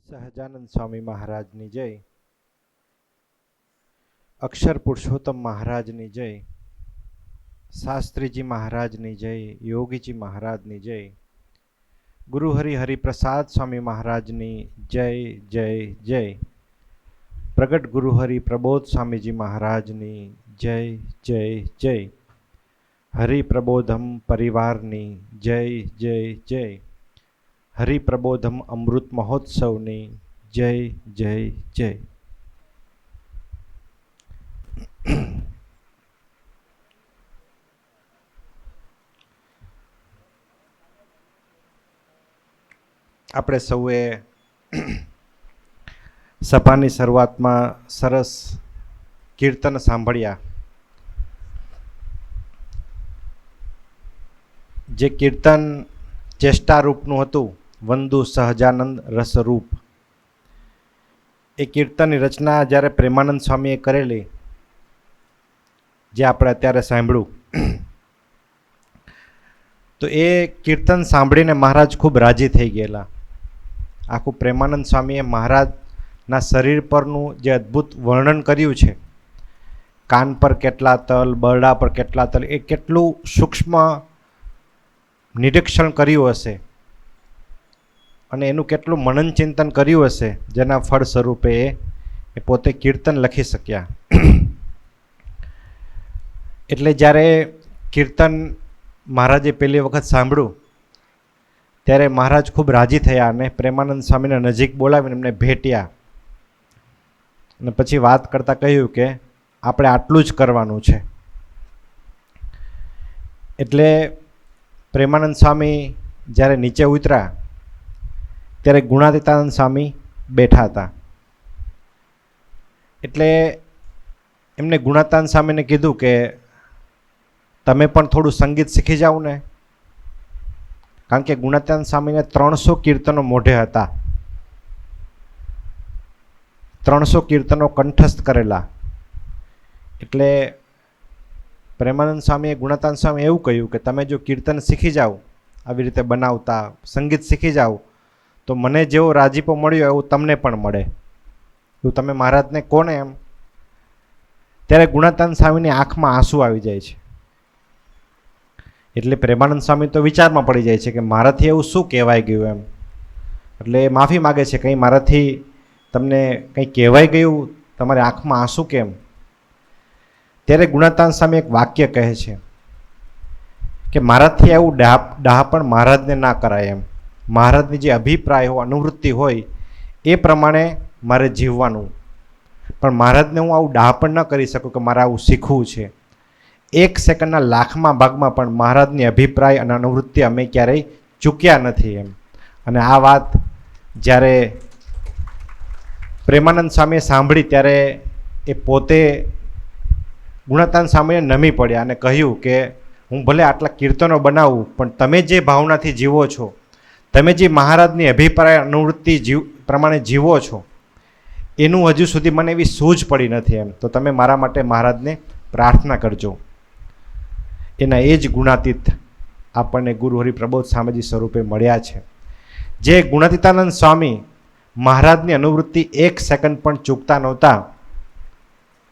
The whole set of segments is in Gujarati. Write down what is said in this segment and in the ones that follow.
સહજાનંદ સ્વામી મહારાજની જય, અક્ષર પુરુષોત્તમ મહારાજની જય, શાસ્ત્રીજી મહારાજની જય, યોગીજી મહારાજની જય, ગુરુહરિ હરિપ્રસાદ સ્વામી મહારાજની જય જય જય, પ્રગટ ગુરુહરિ પ્રબોધ સ્વામીજી મહારાજની જય જય જય, હરિપ્રબોધમ પરિવારની જય જય જય, હરિપ્રબોધમ અમૃત મહોત્સવની જય જય જય. આપણે સૌએ સભાની શરૂઆતમાં સરસ કીર્તન સાંભળ્યા. જે કીર્તન ચેષ્ટારૂપનું હતું, વંદુ સહજાનંદ રસરૂપ. એ કીર્તનની રચના જ્યારે પ્રેમાનંદ સ્વામીએ કરેલી, જે આપણે અત્યારે સાંભળ્યું, તો એ કીર્તન સાંભળીને મહારાજ ખૂબ રાજી થઈ ગયેલા. આખું પ્રેમાનંદ સ્વામીએ મહારાજના શરીર પરનું જે અદ્ભુત વર્ણન કર્યું છે, કાન પર કેટલા તલ, બરડા પર કેટલા તલ, એ કેટલું સૂક્ષ્મ નિરીક્ષણ કર્યું હશે અને એનું કેટલું મનન ચિંતન કર્યું હશે, જેના ફળ સ્વરૂપે એ પોતે કીર્તન લખી શક્યા. એટલે જ્યારે કીર્તન મહારાજે પહેલી વખત સાંભળ્યું ત્યારે મહારાજ ખૂબ રાજી થયા અને પ્રેમાનંદ સ્વામીને નજીક બોલાવીને એમને ભેટ્યા અને પછી વાત કરતાં કહ્યું કે આપણે આટલું જ કરવાનું છે. એટલે પ્રેમાનંદ સ્વામી જ્યારે નીચે ઉતર્યા ત્યારે ગુણાતીતાનંદ સ્વામી બેઠા હતા. એટલે એમને ગુણાતીતાનંદ સ્વામીને કીધું કે તમે પણ થોડું સંગીત શીખી જાઓ ને, કારણ કે ગુણાતીતાનંદ સ્વામીને 300 કીર્તનો મોઢે હતા, 300 કીર્તનો કંઠસ્થ કરેલા. એટલે પ્રેમાનંદ સ્વામીએ ગુણાતીતાનંદ સ્વામી એવું કહ્યું કે તમે જો કીર્તન શીખી જાઓ, આવી રીતે બનાવતા સંગીત શીખી જાઓ, તો મને જેવો રાજીપો મળ્યો એવું તમને પણ મળે, એવું તમે મહારાજને કોને એમ. ત્યારે ગુણાતીતાનંદ સ્વામીની આંખમાં આંસુ આવી જાય છે. એટલે પ્રેમાનંદ સ્વામી તો વિચારમાં પડી જાય છે કે મારાથી એવું શું કહેવાય ગયું એમ. એટલે એ માફી માગે છે, કંઈ મારાથી તમને કંઈ કહેવાય ગયું, તમારી આંખમાં આંસુ કેમ. ત્યારે ગુણાતીતાનંદ સ્વામી એક વાક્ય કહે છે કે મારાથી એવું ડહાપણ મહારાજને ના કરાય એમ. મહારાજની જે અભિપ્રાય હોય, અનુવૃત્તિ હોય એ પ્રમાણે મારે જીવવાનું, પણ મહારાજને હું આવું ડહાપણ ન કરી શકું કે મારે આવું શીખવું છે. 1 સેકન્ડના લાખમાં ભાગમાં પણ મહારાજની અભિપ્રાય અને અનુવૃત્તિ અમે ક્યારેય ચૂક્યા નથી એમ. અને આ વાત જ્યારે પ્રેમાનંદ સ્વામીએ સાંભળી ત્યારે એ પોતે ગુણાતીતાનંદ સ્વામીને નમી પડ્યા અને કહ્યું કે હું ભલે આટલા કીર્તનો બનાવું, પણ તમે જે ભાવનાથી જીવો છો, તમે જે મહારાજની અભિપ્રાય અનુવૃત્તિ પ્રમાણે જીવો છો, એનું હજુ સુધી મને એવી સૂઝ પડી નથી એમ. તો તમે મારા માટે મહારાજને પ્રાર્થના કરજો. એના એ જ ગુણાતીત આપણને ગુરુ હરિ પ્રબોધ સ્વામીજી સ્વરૂપે મળ્યા છે. જે ગુણાતીતાનંદ સ્વામી મહારાજની અનુવૃત્તિ 1 સેકન્ડ પણ ચૂકતા નહોતા.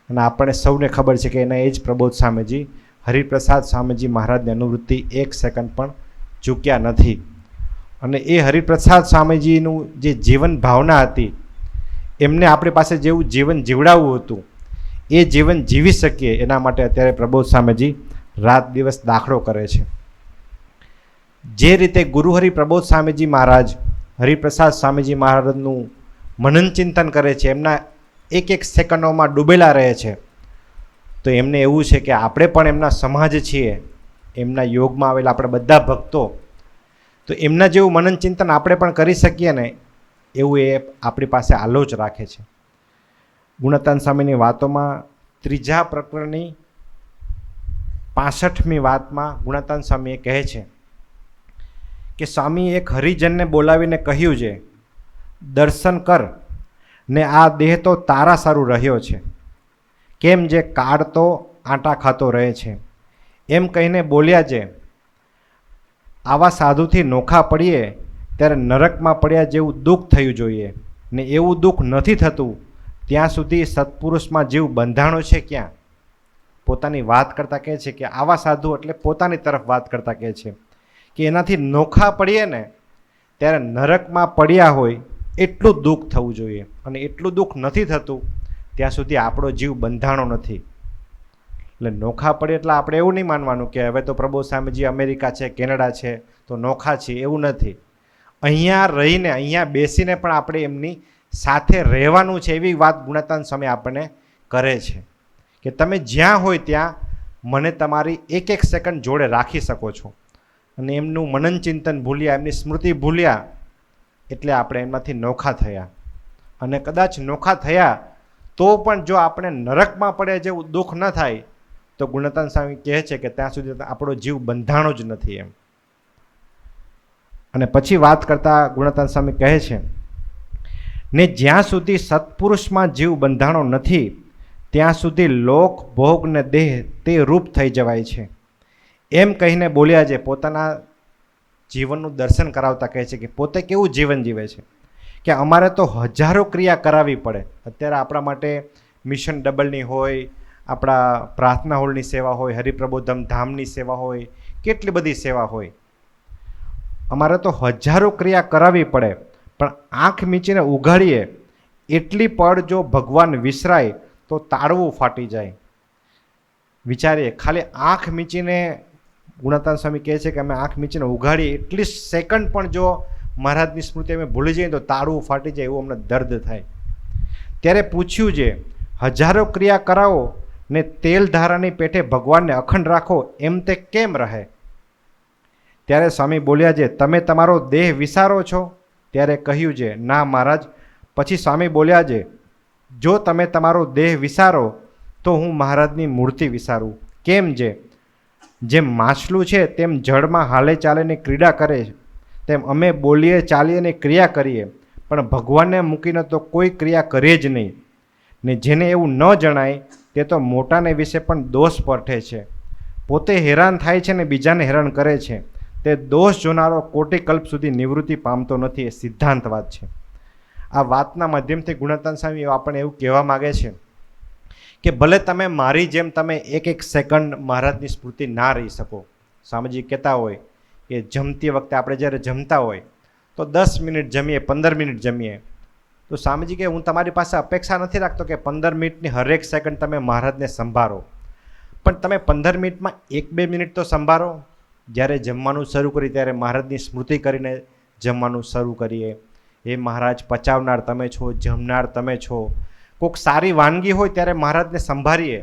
અને આપણને સૌને ખબર છે કે એના એ જ પ્રબોધ સ્વામીજી હરિપ્રસાદ સ્વામીજી મહારાજની અનુવૃત્તિ 1 સેકન્ડ પણ ચૂક્યા નથી. અને એ હરિપ્રસાદ સ્વામીજીનું જે જીવન ભાવના હતી, એમને આપણી પાસે જેવું જીવન જીવડાવવું હતું એ જીવન જીવી શકીએ એના માટે અત્યારે પ્રબોધ સ્વામીજી રાત દિવસ દાખલો કરે છે. જે રીતે ગુરુહરિ પ્રબોધ સ્વામીજી મહારાજ હરિપ્રસાદ સ્વામીજી મહારાજનું મનન ચિંતન કરે છે, એમના એક એક સેકન્ડોમાં ડૂબેલા રહે છે, તો એમને એવું છે કે આપણે પણ એમના સમાજ છીએ, એમના યોગમાં આવેલા આપણે બધા ભક્તો, તો એમના જેવું મનન ચિંતન આપણે પણ કરી શકીએ ને, એવું એ આપણી પાસે આલોચ રાખે છે. ગુણાતીતાનંદ સ્વામીની વાતોમાં 3જા પ્રકરણની 65મી વાતમાં ગુણાતીતાનંદ સ્વામી કહે છે કે સ્વામી એક હરિજનને બોલાવીને કહ્યું છે, દર્શન કર ને આ દેહ તો તારા સારું રહ્યો છે, કેમ જે કાળ તો આંટા ખાતો રહે છે. એમ કહીને બોલ્યા છે, આવા સાધુથી નોખા પડીએ ત્યારે નરકમાં પડ્યા જેવું દુઃખ થયું જોઈએ. ને એવું દુઃખ નથી થતું ત્યાં સુધી સત્પુરુષમાં જીવ બંધાણો છે ક્યાં? પોતાની વાત કરતાં કહે છે કે આવા સાધુ એટલે પોતાની તરફ વાત કરતાં કહે છે કે એનાથી નોખા પડીએ ને ત્યારે નરકમાં પડ્યા હોય એટલું દુઃખ થવું જોઈએ, અને એટલું દુઃખ નથી થતું ત્યાં સુધી આપણો જીવ બંધાણો નથી. એટલે નોખા પડે એટલે આપણે એવું નહીં માનવાનું કે હવે તો પ્રભુ સ્વામીજી અમેરિકા છે, કેનેડા છે તો નોખા છીએ, એવું નથી. અહીંયા રહીને, અહીંયા બેસીને પણ આપણે એમની સાથે રહેવાનું છે, એવી વાત ગુણાતાન સ્વામી આપણને કરે છે કે તમે જ્યાં હોય ત્યાં મને તમારી એક એક સેકન્ડ જોડે રાખી શકો છો. અને એમનું મનન ચિંતન ભૂલ્યા, એમની સ્મૃતિ ભૂલ્યા એટલે આપણે એમનાથી નોખા થયા. અને કદાચ નોખા થયા તો પણ જો આપણે નરકમાં પડે જેવું દુઃખ ન થાય તો ગુણતાન સ્વામી કહે છે કે ત્યાં સુધી આપણો જીવ બંધાણો જ નથી એમ. અને પછી વાત કરતા ગુણતાન સ્વામી કહે છે ને જ્યાં સુધી સત્પુરુષમાં જીવ બંધાણો નથી ત્યાં સુધી લોક ભોગ ને દેહ તે રૂપ થઈ જવાય છે. એમ કહીને બોલ્યા છે, પોતાના જીવનનું દર્શન કરાવતા કહે છે કે પોતે કેવું જીવન જીવે છે કે અમારે તો હજારો ક્રિયા કરાવવી પડે. અત્યારે આપણા માટે મિશન ડબલની હોય, આપણા પ્રાર્થના હોલની સેવા હોય, હરિપ્રબોધમ ધામની સેવા હોય, કેટલી બધી સેવા હોય. અમારે તો હજારો ક્રિયા કરાવવી પડે, પણ આંખ મીચીને ઉઘાડીએ એટલી પળ જો ભગવાન વિસરાય તો તાળવું ફાટી જાય. વિચારીએ, ખાલી આંખ મીચીને, ગુણાતાન સ્વામી કહે છે કે અમે આંખ મીચીને ઉઘાડીએ એટલી સેકન્ડ પણ જો મહારાજની સ્મૃતિ અમે ભૂલી જઈએ તો તાળવું ફાટી જાય, એવું અમને દર્દ થાય. ત્યારે પૂછ્યું છે, હજારો ક્રિયા કરાવો ને તેલ ધારાની પેટે ભગવાનને અખંડ રાખો, એમ તે કેમ રહે? ત્યારે સ્વામી બોલ્યા છે, તમે તમારો દેહ વિસારો છો? ત્યારે કહ્યું છે, ના મહારાજ. પછી સ્વામી બોલ્યા છે, જો તમે તમારો દેહ વિસારો તો હું મહારાજની મૂર્તિ વિસારું. કેમ છે? જેમ માછલું છે તેમ જળમાં હાલે ચાલીને ક્રીડા કરે તેમ અમે બોલીએ ચાલીએ ક્રિયા કરીએ, પણ ભગવાનને મૂકીને તો કોઈ ક્રિયા કરીએ જ નહીં. ને જેને એવું ન જણાય તે તો મોટાને વિશે પણ દોષ પરઠે છે. પોતે હેરાન થાય છે ને બીજાને હેરાન કરે છે. તે દોષ જોનારો કોટી કલ્પ સુધી નિવૃત્તિ પામતો નથી. એ સિદ્ધાંત વાત છે. આ વાતના માધ્યમથી ગુણતાન સ્વામી આપણને એવું કહેવા માગે છે કે ભલે તમે મારી જેમ તમે એક એક સેકન્ડ મહારાજની સ્મૃતિ ના રહી શકો. સ્વામીજી કહેતા હોય કે જમતી વખતે આપણે જ્યારે જમતા હોય તો 10 મિનિટ જમીએ, 15 મિનિટ જમીએ, તો સ્વામીજી કે હું તમારી પાસે અપેક્ષા નથી રાખતો કે 15 મિનિટની હરેક સેકન્ડ તમે મહારાજને સંભાળો, પણ તમે 15 મિનિટમાં 1-2 મિનિટ તો સંભાળો. જ્યારે જમવાનું શરૂ કરીએ ત્યારે મહારાજની સ્મૃતિ કરીને જમવાનું શરૂ કરીએ. એ મહારાજ પચાવનાર તમે છો, જમનાર તમે છો. કોઈક સારી વાનગી હોય ત્યારે મહારાજને સંભાળીએ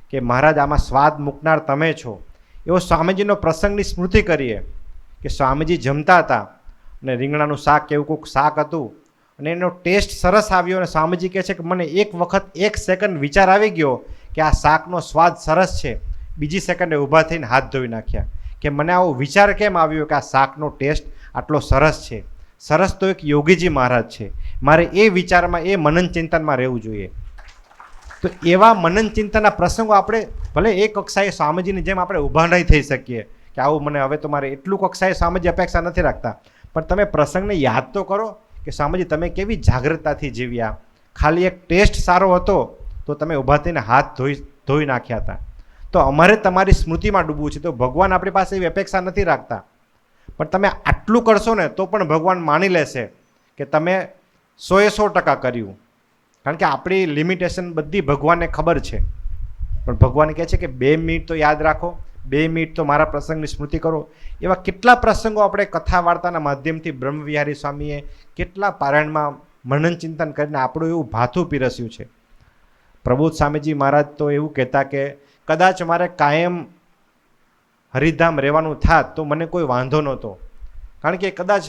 કે મહારાજ આમાં સ્વાદ મૂકનાર તમે છો. એવો સ્વામીજીનો પ્રસંગની સ્મૃતિ કરીએ કે સ્વામીજી જમતા હતા અને રીંગણાનું શાક કે એવું કોઈક શાક હતું અને એનો ટેસ્ટ સરસ આવ્યો અને સ્વામીજી કહે છે કે મને એક વખત 1 સેકન્ડ વિચાર આવી ગયો કે આ શાકનો સ્વાદ સરસ છે. બીજી સેકન્ડે ઊભા થઈને હાથ ધોઈ નાખ્યા કે મને આવો વિચાર કેમ આવ્યો કે આ શાકનો ટેસ્ટ આટલો સરસ છે. સરસ તો એક યોગીજી મહારાજ છે. મારે એ વિચારમાં, એ મનન ચિંતનમાં રહેવું જોઈએ. તો એવા મનન ચિંતનના પ્રસંગો આપણે ભલે એ કક્ષાએ સ્વામીજીની જેમ આપણે ઊભા નહીં થઈ શકીએ કે આવું મને હવે તો મારે એટલું કક્ષાએ સ્વામીજી અપેક્ષા નથી રાખતા, પણ તમે પ્રસંગને યાદ તો કરો કે સ્વામીજી તમે કેવી જાગૃતતાથી જીવ્યા. ખાલી એક ટેસ્ટ સારો હતો તો તમે ઊભા થઈને હાથ ધોઈ નાખ્યા હતા. તો અમારે તમારી સ્મૃતિમાં ડૂબવું છે. તો ભગવાન આપણી પાસે એવી અપેક્ષા નથી રાખતા, પણ તમે આટલું કરશો ને તો પણ ભગવાન માની લેશે કે તમે 100% કર્યું. કારણ કે આપણી લિમિટેશન બધી ભગવાનને ખબર છે, પણ ભગવાન કહે છે કે 2 મિનિટ તો યાદ રાખો, 2 મિનિટ તો મારા પ્રસંગની સ્મૃતિ કરો. એવા કેટલા પ્રસંગો આપણે કથા વાર્તાના માધ્યમથી બ્રહ્મવિહારી સ્વામીએ કેટલા પારાયણમાં મનન ચિંતન કરીને આપણું એવું ભાથું પીરસ્યું છે. પ્રબોધ સ્વામીજી મહારાજ તો એવું કહેતા કે કદાચ મારે કાયમ હરિધામ રહેવાનું થાત તો મને કોઈ વાંધો નહોતો, કારણ કે કદાચ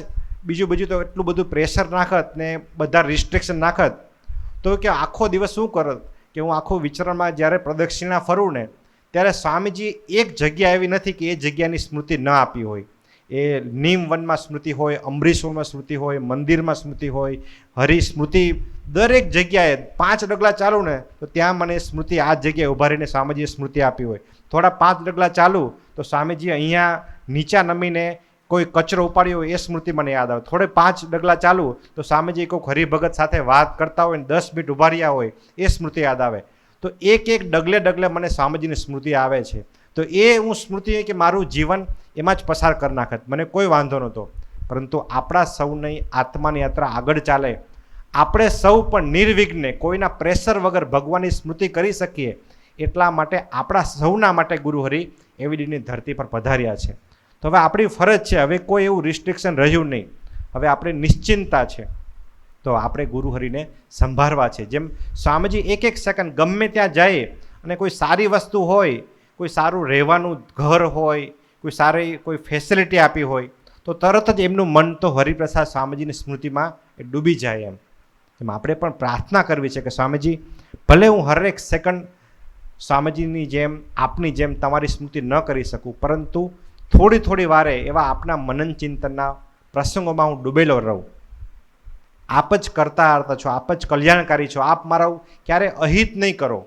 બીજું તો એટલું બધું પ્રેશર નાખત ને બધા રિસ્ટ્રિક્શન નાખત તો કે આખો દિવસ શું કરત કે હું આખું વિચરણમાં જ્યારે પ્રદક્ષિણા ફરું ને ત્યારે સ્વામીજી એક જગ્યા એવી નથી કે એ જગ્યાની સ્મૃતિ ન આપી હોય. એ નીમવનમાં સ્મૃતિ હોય, અમરીશવરમાં સ્મૃતિ હોય, મંદિરમાં સ્મૃતિ હોય, હરિ સ્મૃતિ દરેક જગ્યાએ 5 ડગલા ચાલુ ને તો ત્યાં મને સ્મૃતિ આ જગ્યાએ ઊભા રહીને સ્વામીજીએ સ્મૃતિ આપી હોય. થોડા 5 ડગલા ચાલુ તો સ્વામીજી અહીંયા નીચા નમીને કોઈ કચરો ઉપાડ્યો હોય એ સ્મૃતિ મને યાદ આવે. થોડે 5 ડગલા ચાલુ તો સ્વામીજી કોઈક હરિભગત સાથે વાત કરતા હોય ને 10 મિનિટ ઉભા રહ્યા હોય એ સ્મૃતિ યાદ આવે. તો એક ડગલે ડગલે મને સ્વામીજીની સ્મૃતિ આવે છે. તો એ હું સ્મૃતિ કે મારું જીવન એમાં જ પસાર કરી નાખત, મને કોઈ વાંધો નહોતો. પરંતુ આપણા સૌની આત્માની યાત્રા આગળ ચાલે, આપણે સૌ પણ નિર્વિઘ્ને કોઈના પ્રેશર વગર ભગવાનની સ્મૃતિ કરી શકીએ એટલા માટે આપણા સૌના માટે ગુરુહરિ એવીડીની ધરતી પર પધાર્યા છે. તો હવે આપણી ફરજ છે, હવે કોઈ એવું રિસ્ટ્રિક્શન રહ્યું નહીં, હવે આપણે નિશ્ચિંતતા છે. તો આપણે ગુરુહરિને સંભાળવા છે. જેમ સ્વામીજી એક સેકન્ડ ગમે ત્યાં જાય અને કોઈ સારી વસ્તુ હોય, કોઈ સારું રહેવાનું ઘર હોય, કોઈ ફેસિલિટી આપી હોય તો તરત જ એમનું મન તો હરિપ્રસાદ સ્વામીજીની સ્મૃતિમાં એ ડૂબી જાય. એમ આપણે પણ પ્રાર્થના કરવી છે કે સ્વામીજી, ભલે હું હરેક સેકન્ડ સ્વામીજીની જેમ આપની જેમ તમારી સ્મૃતિ ન કરી શકું, પરંતુ થોડી વારે એવા આપના મનન ચિંતનના પ્રસંગોમાં હું ડૂબેલો રહું. આપ જ કરતા આવતા છો, આપ જ કલ્યાણકારી છો, આપ મારા ક્યારે અહિત નહીં કરો.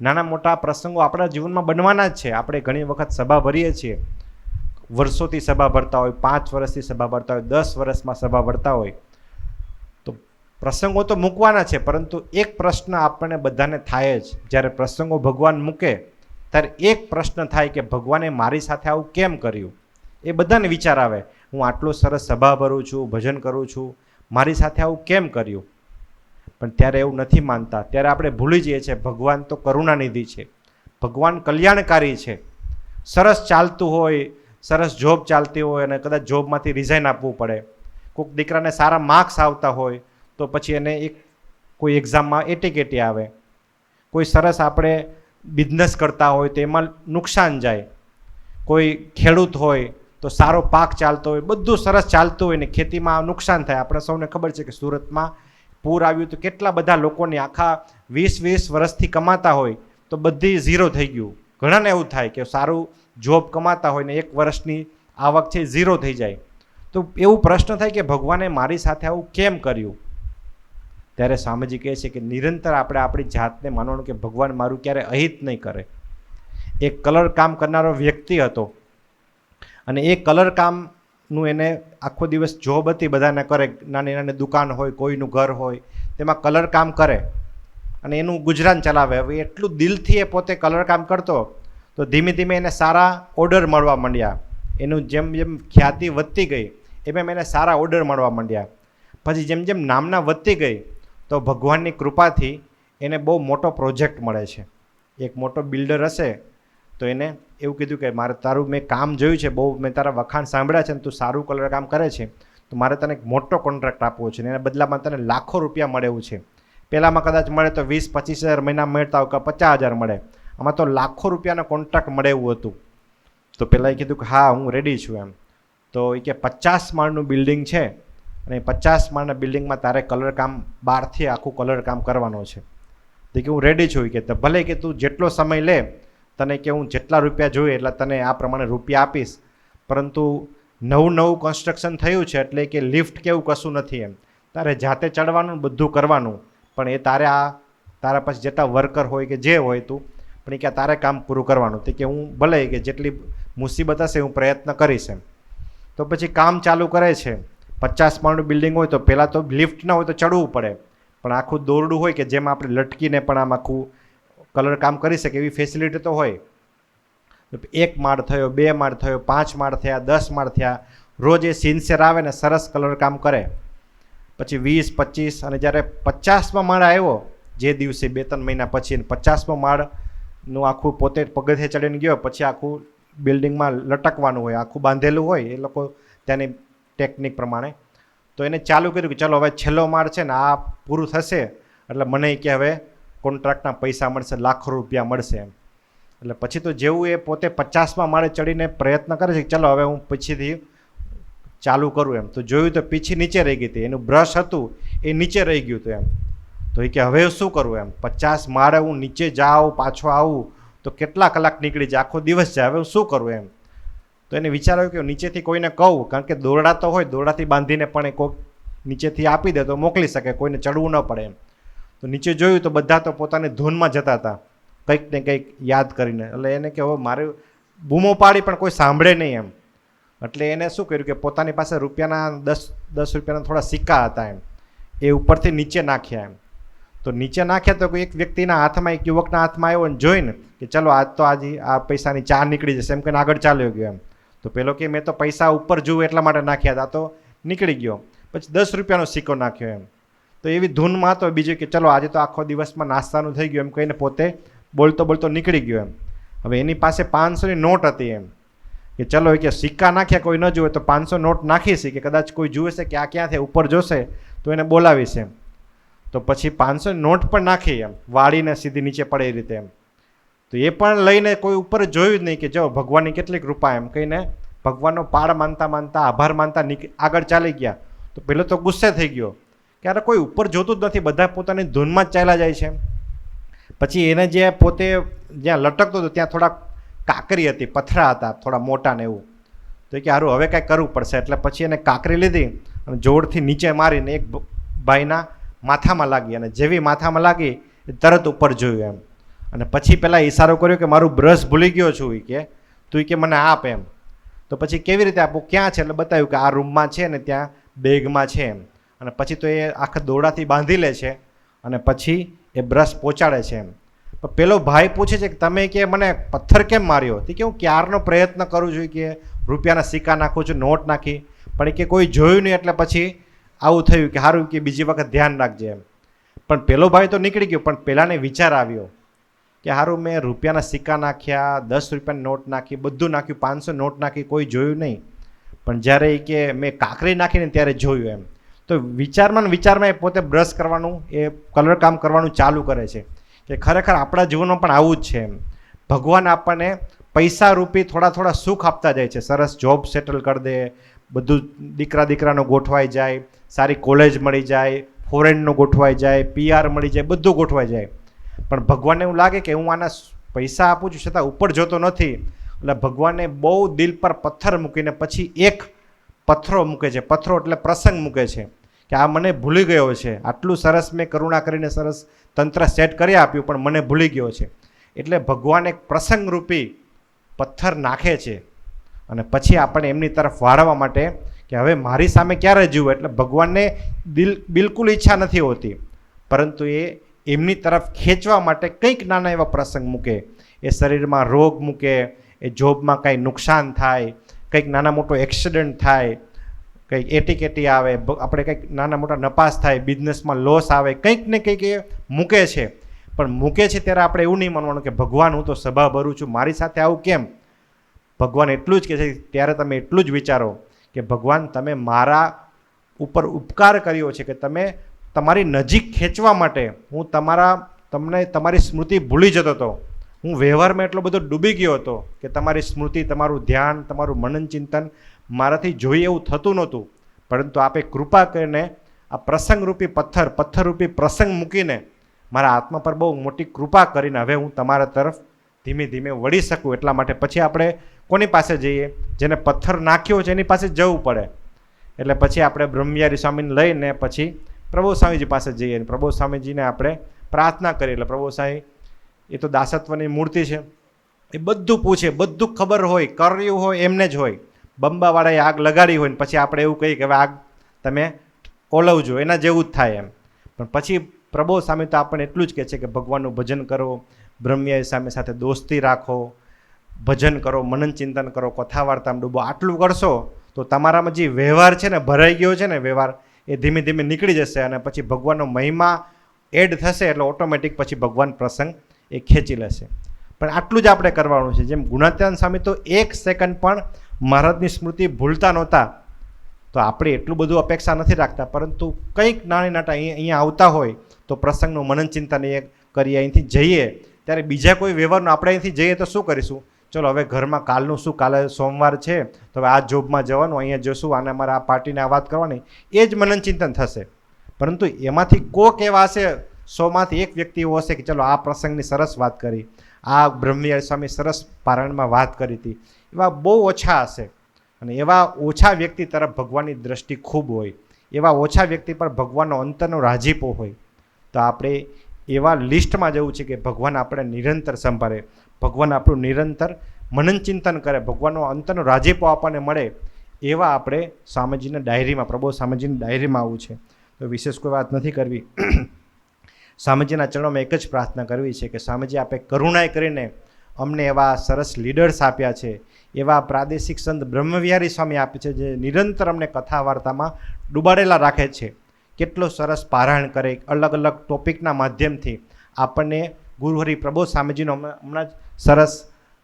નાના મોટા પ્રસંગો આપણા જીવનમાં બનવાના જ છે. આપણે ઘણી વખત સભા ભરીએ છીએ, વર્ષોથી સભા ભરતા હોય, 5 વર્ષથી સભા ભરતા હોય, 10 વર્ષમાં સભા ભરતા હોય, તો પ્રસંગો તો મૂકવાના છે. પરંતુ એક પ્રશ્ન આપણને બધાને થાય જ, જ્યારે પ્રસંગો ભગવાન મૂકે ત્યારે એક પ્રશ્ન થાય કે ભગવાને મારી સાથે આવું કેમ કર્યું. એ બધાને વિચાર આવે, હું આટલો સરસ સભા ભરું છું, ભજન કરું છું, મારી સાથે આવું કેમ કર્યું. પણ ત્યારે એવું નથી માનતા. ત્યારે આપણે ભૂલી જઈએ છીએ ભગવાન તો કરુણાનિધિ છે, ભગવાન કલ્યાણકારી છે. સરસ ચાલતું હોય, સરસ જોબ ચાલતી હોય અને કદાચ જોબમાંથી રિઝાઇન આપવું પડે, કોઈક દીકરાને સારા માર્ક્સ આવતા હોય તો પછી એને કોઈ એક્ઝામમાં એટીકેટી આવે, કોઈ સરસ આપણે બિઝનેસ કરતા હોય તો એમાં નુકસાન જાય, કોઈ ખેડૂત હોય તો સારો પાક ચાલતો હોય, બધું સરસ ચાલતું હોય ને ખેતીમાં નુકસાન થાય. આપણે સૌને ખબર છે કે સુરતમાં પૂર આવ્યું તો કેટલા બધા લોકોને આખા 20 વર્ષથી કમાતા હોય તો બધી ઝીરો થઈ ગયું. ઘણાને એવું થાય કે સારું જોબ કમાતા હોય ને 1 વર્ષની આવક છે ઝીરો થઈ જાય. તો એવું પ્રશ્ન થાય કે ભગવાને મારી સાથે આવું કેમ કર્યું. ત્યારે સ્વામીજી કહે છે કે નિરંતર આપણે આપણી જાતને માનવાનું કે ભગવાન મારું ક્યારે અહિત નહીં કરે. એક કલર કામ કરનારો વ્યક્તિ હતો અને એ કલર કામનું એને આખો દિવસ જોબ હતી, બધાને કરે, નાની નાની દુકાન હોય, કોઈનું ઘર હોય, તેમાં કલર કામ કરે અને એનું ગુજરાન ચલાવે. હવે એટલું દિલથી એ પોતે કલર કામ કરતો તો ધીમે ધીમે એને સારા ઓર્ડર મળવા માંડ્યા. એનું જેમ જેમ ખ્યાતિ વધતી ગઈ એમ એને સારા ઓર્ડર મળવા માંડ્યા. પછી જેમ જેમ નામના વધતી ગઈ તો ભગવાનની કૃપાથી એને બહુ મોટો પ્રોજેક્ટ મળે છે. એક મોટો બિલ્ડર હશે તો એને એવું કીધું કે મારે તારું મેં કામ જોયું છે, બહુ મેં તારા વખાણ સાંભળ્યા છે ને તું સારું કલર કામ કરે છે, તો મારે તને એક મોટો કોન્ટ્રાક્ટ આપવો છે ને એના બદલામાં તને લાખો રૂપિયા મળે એવું છે. પહેલાંમાં કદાચ મળે તો 20-25 હજાર મહિના મળતા હોય કે 50,000 મળે, આમાં તો લાખો રૂપિયાનો કોન્ટ્રાક્ટ મળે એવું હતું. તો પહેલાં એ કીધું કે હા હું રેડી છું એમ. તો એ કે 50 માળનું બિલ્ડિંગ છે અને 50 માળના બિલ્ડિંગમાં તારે કલર કામ બહારથી આખું કલર કામ કરવાનો છે. તો કે હું રેડી છું કે ભલે કે તું જેટલો સમય લે, તને કે હું જેટલા રૂપિયા જોઈએ એટલા તને આ પ્રમાણે રૂપિયા આપીશ, પરંતુ નવું કન્સ્ટ્રક્શન થયું છે એટલે કે લિફ્ટ કેવું કશું નથી એમ, તારે જાતે ચડવાનું બધું કરવાનું, પણ એ તારા પછી જેટલા વર્કર હોય કે જે હોય તું, પણ એ કે તારે કામ પૂરું કરવાનું. તે કે હું ભલે કે જેટલી મુસીબત હશે હું પ્રયત્ન કરીશ એમ. તો પછી કામ ચાલુ કરે છે. 50 માળનું બિલ્ડિંગ હોય તો પહેલાં તો લિફ્ટ ના હોય તો ચડવું પડે, પણ આખું દોરડું હોય કે જેમાં આપણે લટકીને પણ આમ આખું કલર કામ કરી શકે એવી ફેસિલિટી તો હોય. 1 માળ થયો, 2 માળ થયો, 5 માળ થયા, 10 માળ થયા. રોજ એ સિન્સિયર આવે ને સરસ કલર કામ કરે. પછી 20-25 અને જ્યારે 50મા માળ આવ્યો, જે દિવસે 2-3 મહિના પછી 50મા માળનું આખું પોતે પગથિયે ચડીને ગયો, પછી આખું બિલ્ડિંગમાં લટકવાનું હોય, આખું બાંધેલું હોય એ લોકો ત્યાંની ટેકનિક પ્રમાણે. તો એને ચાલુ કર્યું કે ચલો હવે છેલ્લો માળ છે ને આ પૂરું થશે એટલે મને કે હવે કોન્ટ્રાક્ટના પૈસા મળશે, લાખો રૂપિયા મળશે એમ. એટલે પછી તો જેવું એ પોતે 50મા માળે ચડીને પ્રયત્ન કરે છે કે ચલો હવે હું પછીથી ચાલુ કરું એમ, તો જોયું તો પીછી નીચે રહી ગઈ હતી, એનું બ્રશ હતું એ નીચે રહી ગયું હતું એમ. તો એ કે હવે શું કરવું એમ, 50 માળે હું નીચે જાઉં પાછો આવું તો કેટલા કલાક નીકળી જાય, આખો દિવસ જાય, હવે શું કરવું એમ. તો એને વિચાર આવ્યો કે નીચેથી કોઈને કહું, કારણ કે દોરડા તો હોય, દોરડાથી બાંધીને પણ એ કોઈક નીચેથી આપી દે તો મોકલી શકે, કોઈને ચડવું ન પડે એમ. તો નીચે જોયું તો બધા તો પોતાની ધૂનમાં જતા હતા કંઈક ને કંઈક યાદ કરીને. એટલે એને કે હવે મારે બૂમો પાડી પણ કોઈ સાંભળે નહીં એમ. એટલે એને શું કર્યું કે પોતાની પાસે રૂપિયાના 10 રૂપિયાના થોડા સિક્કા હતા એમ, એ ઉપરથી નીચે નાખ્યા એમ. તો નીચે નાખ્યા તો કોઈ એક વ્યક્તિના હાથમાં, એક યુવકના હાથમાં આવ્યો ને જોઈને કે ચલો આજ તો આજે આ પૈસાની ચા નીકળી જશે એમ કહીને આગળ ચાલ્યો ગયો એમ. તો પેલો કે મેં તો પૈસા ઉપર જુએ એટલા માટે નાખ્યા હતા, તો નીકળી ગયો. પછી 10 રૂપિયાનો સિક્કો નાખ્યો એમ. તો એવી ધૂનમાં હતો બીજું કે ચલો આજે તો આખો દિવસમાં નાસ્તાનું થઈ ગયું એમ કહીને પોતે બોલતો બોલતો નીકળી ગયો એમ. હવે એની પાસે 500ની નોટ હતી એમ કે ચલો કે સિક્કા નાખ્યા કોઈ ન જુએ તો 500 નોટ નાખીશ કે કદાચ કોઈ જુએ છે કે આ ક્યાંથી ઉપર જોશે તો એને બોલાવીશ એમ. તો પછી 500 નોટ પણ નાખી એમ, વાળીને સીધી નીચે પડે એ રીતે એમ. તો એ પણ લઈને કોઈ ઉપર જોયું જ નહીં કે જો ભગવાનની કેટલી કૃપા એમ કહીને ભગવાનનો પાડ માનતા માનતા આભાર માનતા આગળ ચાલી ગયા. તો પેલો તો ગુસ્સે થઈ ગયો કે અરે કોઈ ઉપર જોતું જ નથી, બધા પોતાની ધૂનમાં જ ચાલ્યા જાય છે. પછી એને જે પોતે જ્યાં લટકતો હતો ત્યાં થોડા કાંકરી હતી, પથરા હતા થોડા મોટા ને એવું. તો કે સારું હવે કાંઈ કરવું પડશે. એટલે પછી એને કાંકરી લીધી અને જોરથી નીચે મારીને એક ભાઈના માથામાં લાગી, અને જેવી માથામાં લાગી તરત ઉપર જોયું એમ. અને પછી પેલા ઈશારો કર્યો કે મારું બ્રશ ભૂલી ગયો છું એ કે તું કે મને આપ એમ. તો પછી કેવી રીતે આપું, ક્યાં છે, એટલે બતાવ્યું કે આ રૂમમાં છે ને ત્યાં બેગમાં છે એમ. અને પછી તો એ આખા દોરડાથી બાંધી લે છે અને પછી એ બ્રશ પહોંચાડે છે એમ. પણ પેલો ભાઈ પૂછે છે કે તમે કે મને પથ્થર કેમ માર્યો? તે કે હું ક્યારનો પ્રયત્ન કરું છું કે રૂપિયાના સિક્કા નાખું છું, નોટ નાખી, પણ કે કોઈ જોયું નહીં એટલે પછી આવું થયું કે સારું કે બીજી વખત ધ્યાન રાખજે એમ. પણ પેલો ભાઈ તો નીકળી ગયો, પણ પેલાને વિચાર આવ્યો કે સારું મેં રૂપિયાના સિક્કા નાખ્યા, 10 રૂપિયાની નોટ નાખી, બધું નાખ્યું, 500 નોટ નાખી, કોઈ જોયું નહીં. પણ જ્યારે એ કે મેં કાંકરી નાખીને ત્યારે જોયું એમ. તો વિચારમાં એ પોતે બ્રશ કરવાનું, એ કલર કામ કરવાનું ચાલુ કરે છે કે ખરેખર આપણા જીવનમાં પણ આવું જ છે એમ. ભગવાન આપણને પૈસા રૂપી થોડા થોડા સુખ આપતા જાય છે. સરસ જોબ સેટલ કરી દે, બધું દીકરાનો ગોઠવાઈ જાય, સારી કોલેજ મળી જાય, ફોરેનનું ગોઠવાઈ જાય, PR મળી જાય, બધું ગોઠવાઈ જાય. પણ ભગવાનને એવું લાગે કે હું આના પૈસા આપું છું છતાં ઉપર જોતો નથી. એટલે ભગવાને બહુ દિલ પર પથ્થર મૂકીને પછી એક પથ્થરો મૂકે છે. પથ્થરો એટલે પ્રસંગ મૂકે છે કે આ મને ભૂલી ગયો છે, આટલું સરસ મેં કરુણા કરીને સરસ તંત્ર સેટ કરી આપ્યું પણ મને ભૂલી ગયો છે. એટલે ભગવાન એક પ્રસંગરૂપી પથ્થર નાખે છે અને પછી આપણે એમની તરફ વાળવા માટે કે હવે મારી સામે ક્યારે જીવવું. એટલે ભગવાનને બિલકુલ ઈચ્છા નથી હોતી, પરંતુ એ એમની તરફ ખેંચવા માટે કંઈક નાના એવા પ્રસંગ મૂકે. એ શરીરમાં રોગ મૂકે, એ જોબમાં કાંઈ નુકસાન થાય, કંઈક નાના મોટો એક્સિડન્ટ થાય, કંઈક એટીકેટી આવે, આપણે કંઈક નાના મોટા નપાસ થાય, બિઝનેસમાં લોસ આવે, કંઈક ને કંઈક એ મૂકે છે. પણ મૂકે છે ત્યારે આપણે એવું નહીં માનવાનું કે ભગવાન હું તો સભા ભરું છું, મારી સાથે આવું કેમ. ભગવાન એટલું જ કહે છે ત્યારે તમે એટલું જ વિચારો કે ભગવાન તમે મારા ઉપર ઉપકાર કર્યો છે કે તમે તમારી નજીક ખેંચવા માટે હું તમને તમારી સ્મૃતિ ભૂલી જતો હતો. હું વ્યવહારમાં એટલો બધો ડૂબી ગયો હતો કે તમારી સ્મૃતિ, તમારું ધ્યાન, તમારું મનન ચિંતન મારાથી જોઈએ એવું થતું નહોતું. પરંતુ આપે કૃપા કરીને આ પ્રસંગરૂપી પથ્થરરૂપી પ્રસંગ મૂકીને મારા આત્મા પર બહુ મોટી કૃપા કરીને હવે હું તમારા તરફ ધીમે ધીમે વળી શકું. એટલા માટે પછી આપણે કોની પાસે જઈએ? જેને પથ્થર નાખ્યો છે એની પાસે જવું પડે. એટલે પછી આપણે બ્રહ્મયારી સ્વામીને લઈને પછી પ્રભુ સ્વામીજી પાસે જઈએ. પ્રભુ સ્વામીજીને આપણે પ્રાર્થના કરીએ. એટલે પ્રભુ સ્વામી એ તો દાસત્વની મૂર્તિ છે, એ બધું પૂછે, બધું ખબર હોય, કર્યું હોય એમને જ હોય. બંબાવાળાએ આગ લગાડી હોય ને પછી આપણે એવું કહીએ કે હવે આગ તમે ઓલવજો, એના જેવું જ થાય એમ. પણ પછી પ્રભુ સ્વામી તો આપણને એટલું જ કહે છે કે ભગવાનનું ભજન કરો, બ્રહ્મયારી સ્વામી સાથે દોસ્તી રાખો, ભજન કરો, મનન ચિંતન કરો, કથા વાર્તામાં ડૂબો. આટલું કરશો તો તમારામાં જે વ્યવહાર છે ને, ભરાઈ ગયો છે ને વ્યવહાર, એ ધીમે ધીમે નીકળી જશે અને પછી ભગવાનનો મહિમા એડ થશે. એટલે ઓટોમેટિક પછી ભગવાન પ્રસંગ એ ખેંચી લેશે. પણ આટલું જ આપણે કરવાનું છે. જેમ ગુણાત્યાન સ્વામી તો 1 સેકન્ડ પણ મહારાજની સ્મૃતિ ભૂલતા નહોતા. તો આપણે એટલું બધું અપેક્ષા નથી રાખતા, પરંતુ કંઈક નાની નાના અહીંયા આવતા હોય તો પ્રસંગનું મનન ચિંતન એ કરીએ. અહીંથી જઈએ ત્યારે બીજા કોઈ વ્યવહારનું આપણે અહીંથી જઈએ તો શું કરીશું? ચલો હવે ઘરમાં કાલનું શું, કાલે સોમવાર છે તો હવે આ જોબમાં જવાનું, અહીંયા જશું, આને અમારે આ પાર્ટીને આ વાત કરવાની, એ જ મનન ચિંતન થશે. પરંતુ એમાંથી કોક એવા હશે, 100માંથી 1 વ્યક્તિ એવો હશે કે ચલો આ પ્રસંગની સરસ વાત કરી, આ બ્રહ્મયારી સ્વામી સરસ પારાયણમાં વાત કરી હતી. એવા બહુ ઓછા હશે. અને એવા ઓછા વ્યક્તિ તરફ ભગવાનની દ્રષ્ટિ ખૂબ હોય, એવા ઓછા વ્યક્તિ પર ભગવાનનો અંતરનો રાજીપો હોય. તો આપણે એવા લિસ્ટમાં જવું છે કે ભગવાન આપણે નિરંતર સંભાળે, ભગવાન આપણું નિરંતર મનન ચિંતન કરે, ભગવાનનો અંતરનો રાજીપો આપણને મળે એવા આપણે સ્વામીજીના ડાયરીમાં, પ્રબોધ સ્વામીજીની ડાયરીમાં આવવું છે. તો વિશેષ કોઈ વાત નથી કરવી. સ્વામીજીના ચરણોમાં એક જ પ્રાર્થના કરવી છે કે સ્વામીજી આપે કરુણાએ કરીને અમને એવા સરસ લીડર્સ આપ્યા છે, એવા પ્રાદેશિક સંત બ્રહ્મવિહારી સ્વામી આપે છે જે નિરંતર અમને કથા વાર્તામાં ડૂબાડેલા રાખે છે. કેટલો સરસ પારાયણ કરે, અલગ અલગ ટોપિકના માધ્યમથી આપણને ગુરુહરિ પ્રબોધ સ્વામીજીનો હમણાં જ સરસ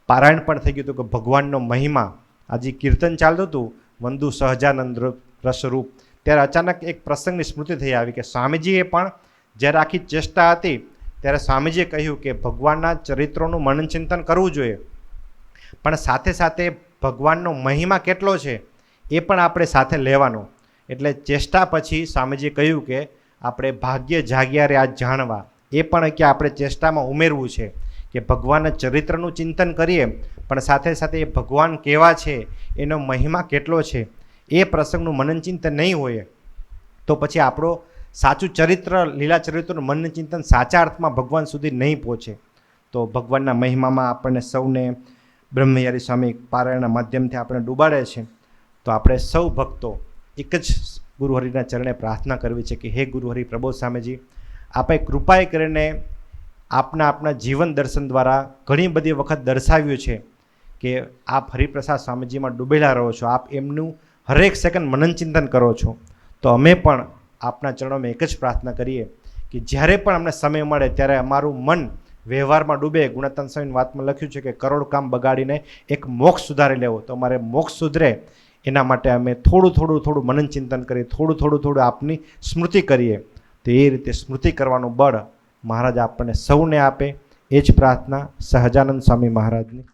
પારાયણ પણ થઈ ગયું હતું કે ભગવાનનો મહિમા. આજે કીર્તન ચાલતું હતું વંદુ સહજાનંદ રસરૂપ, ત્યારે અચાનક એક પ્રસંગની સ્મૃતિ થઈ આવી કે સ્વામીજીએ પણ જ્યારે આખી ચેષ્ટા હતી ત્યારે સ્વામીજીએ કહ્યું કે ભગવાનના ચરિત્રોનું મનન ચિંતન કરવું જોઈએ, પણ સાથે સાથે ભગવાનનો મહિમા કેટલો છે એ પણ આપણે સાથે લેવાનો. એટલે ચેષ્ટા પછી સ્વામીજીએ કહ્યું કે આપણે ભાગ્ય જાગ્યા રે આજ જાણવા, એ પણ કે આપણે ચેષ્ટામાં ઉમેરવું છે કે ભગવાનના ચરિત્રનું ચિંતન કરીએ, પણ સાથે સાથે એ ભગવાન કેવા છે, એનો મહિમા કેટલો છે, એ પ્રસંગનું મનન ચિંતન નહીં હોય તો પછી આપણો સાચું ચરિત્ર, લીલા ચરિત્રનું મનન ચિંતન સાચા અર્થમાં ભગવાન સુધી નહીં પહોંચે. તો ભગવાનના મહિમામાં આપણને સૌને બ્રહ્મવિહારી સ્વામી પારાયણના માધ્યમથી આપણે ડૂબાડે છે. તો આપણે સૌ ભક્તો એક જ ગુરુહરિના ચરણે પ્રાર્થના કરવી છે કે હે ગુરુહરિ પ્રબોધ સ્વામીજી, આપે કૃપાએ કરીને આપના જીવન દર્શન દ્વારા ઘણી બધી વખત દર્શાવ્યું છે કે આપ હરિપ્રસાદ સ્વામીજીમાં ડૂબેલા રહો છો, આપ એમનું હરેક સેકન્ડ મનન ચિંતન કરો છો. તો અમે પણ આપના ચરણોમાં એક જ પ્રાર્થના કરીએ કે જ્યારે પણ અમને સમય મળે ત્યારે અમારું મન વ્યવહારમાં ડૂબે. ગુણાતીતાનંદ સ્વામીની વાતમાં લખ્યું છે કે કરોડ કામ બગાડીને એક મોક્ષ સુધારી લેવો. તો અમારે મોક્ષ સુધરે એના માટે અમે થોડું મનન ચિંતન કરીએ, થોડું આપની સ્મૃતિ કરીએ. તો એ રીતે સ્મૃતિ કરવાનું બળ મહારાજ આપણને સૌને આપે, એ જ પ્રાર્થના સહજાનંદ સ્વામી મહારાજની.